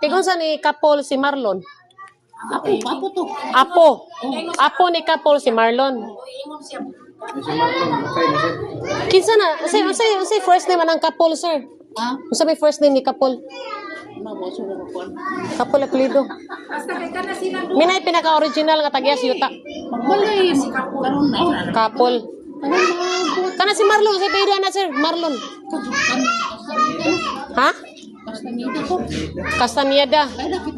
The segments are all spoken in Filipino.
Tigon sa ni Kapol si Marlon. Apo to. Apo ni Kapol si Marlon. Kinsa na? Usay first name anang Kapol, sir? Ha? Unsa may first name ni Kapol? Maboso ko ko. Kapol apelyido. Minay pinaka-original nga tagias yuta. Magbalay karon na. Kapol. Kana si Marlon, si Pedro na sir, Marlon. Ha? Kastanida ko. Castañeda.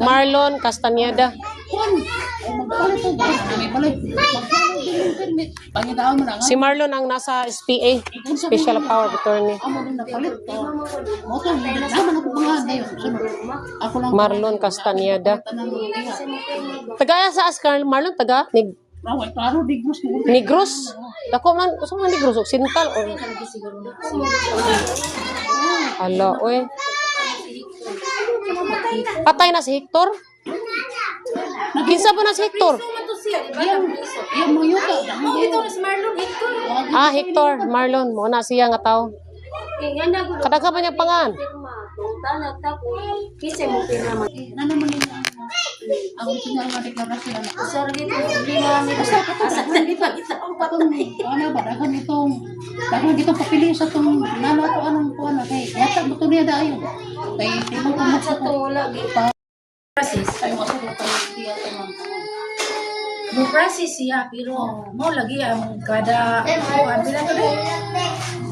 Marlon Castañeda. Kuan. Magbalay to. May balay. Permit. Pangitaon mo na nga. Si Marlon ang nasa SPA, Special Power of Attorney. Amo din napalit to. Moto, naman ako mga dayo. Ako lang. Marlon Castañeda. Tanang mga. Taga sa Ascar, Marlon taga Raway klaro digos mo. Negros. Dako man, usa man Negros Occidental or Ala, oy. Patay na si Hector? Kinsa pa na si Hector? Yang mga yuta. Ah, Hector, Marlon, mo na siya nga tao. Kadaga pa niya pangan. Na naman nila. Ang original nga deklarasyon na. Ano ba? Dagan itong papili sa itong nanato anong kuwan na. Kaya yata buto niya dahil. Kaya hindi mo kumuksa ko. Tayo kasi ito hindi ito man. Mo-process siya, pero mo lagi ang kada kuwan bila to dai.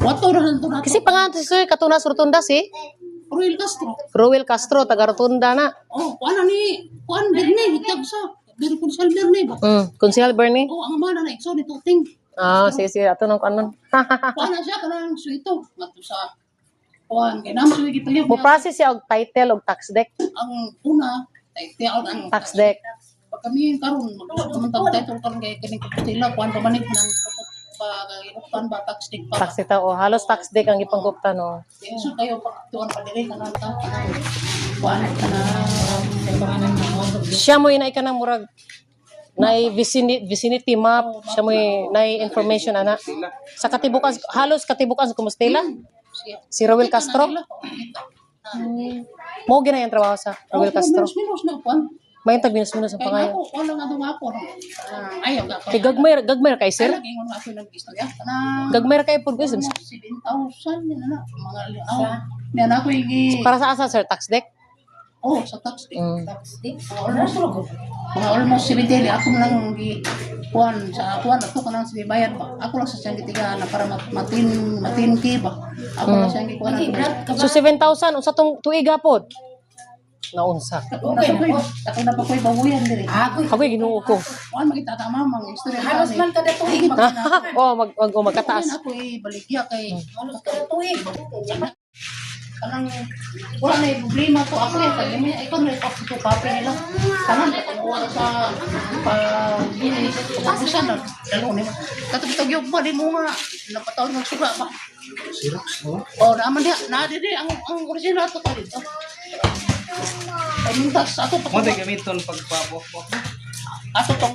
Wato na lang ito natin. Kasi pangan si Sir Katunas Rotunda si Ruel Castro. Roel Castro, taga Rotunda na. Oh, kuwan na ni. Kuwan, Bernie. Hitag sa. Bernie Bernie ba? Konsehal Bernie. Oh, ang mana na. Ikso ni Tuting. Ah, sige, ato nang kanon. Kuwan na siya. Kanang suito. Mato sa. Kuwan. Kaya naman suwi gipalip. Mo process siya og title og tax deck. Ang una. Title ang Tax deck. Pag kami karon magkamantang title karon kay kining kapitila. Kuwan pamanit ng pag-inupan ba tax deck pa. Tax ita o halos tax deck ang ipanggupta no. So kayo pagtuan pa dire kanang ta. Kuwan kana pangalan mo. Siya mo inay ka ng murag nay vicinity map, siya mo nay information ana. Sa katibukan halos katibukan sa Compostela. Si Roel Castro. Mo gina yung trabaho sa Roel Castro. Minus na kuwan. May minus-minus ang Kaya pangayo. ako, wala nga doon ako. Ayaw ka. Kay gagmer kay sir. Lagi nga ako nag-istorya. Kanang Gagmer kay pud guys. 7,000 yun na. Mga yan ako yung Para sa asa sir tax deck. oh, sa tax day. Tax day. Mga almost 70 ako lang kuan sa kuan ato kanang sibayad ba. Ako lang sa siyang gitiga na para matinki ba. Ako lang siyang gikuan. So 7,000 unsa tong tuiga pod? Naunsa. Ako na pa ko'y babuyan diri. Ako'y ginuo ko. Kuan makita ta mamang istorya. Halos man kada tuig Oh, magkataas. Ako'y baligya kay halos kada tuig. kanang wala na yung problema to ako eh kaya may ikaw na ito ito copy nila kanang wala sa pag-ubusan na dalawa nila katapitag yung ba di mo nga napataon ng suga ba oh naman dia na di ang original to ka dito ay mintas ako Mo gamiton pagpapo. ato to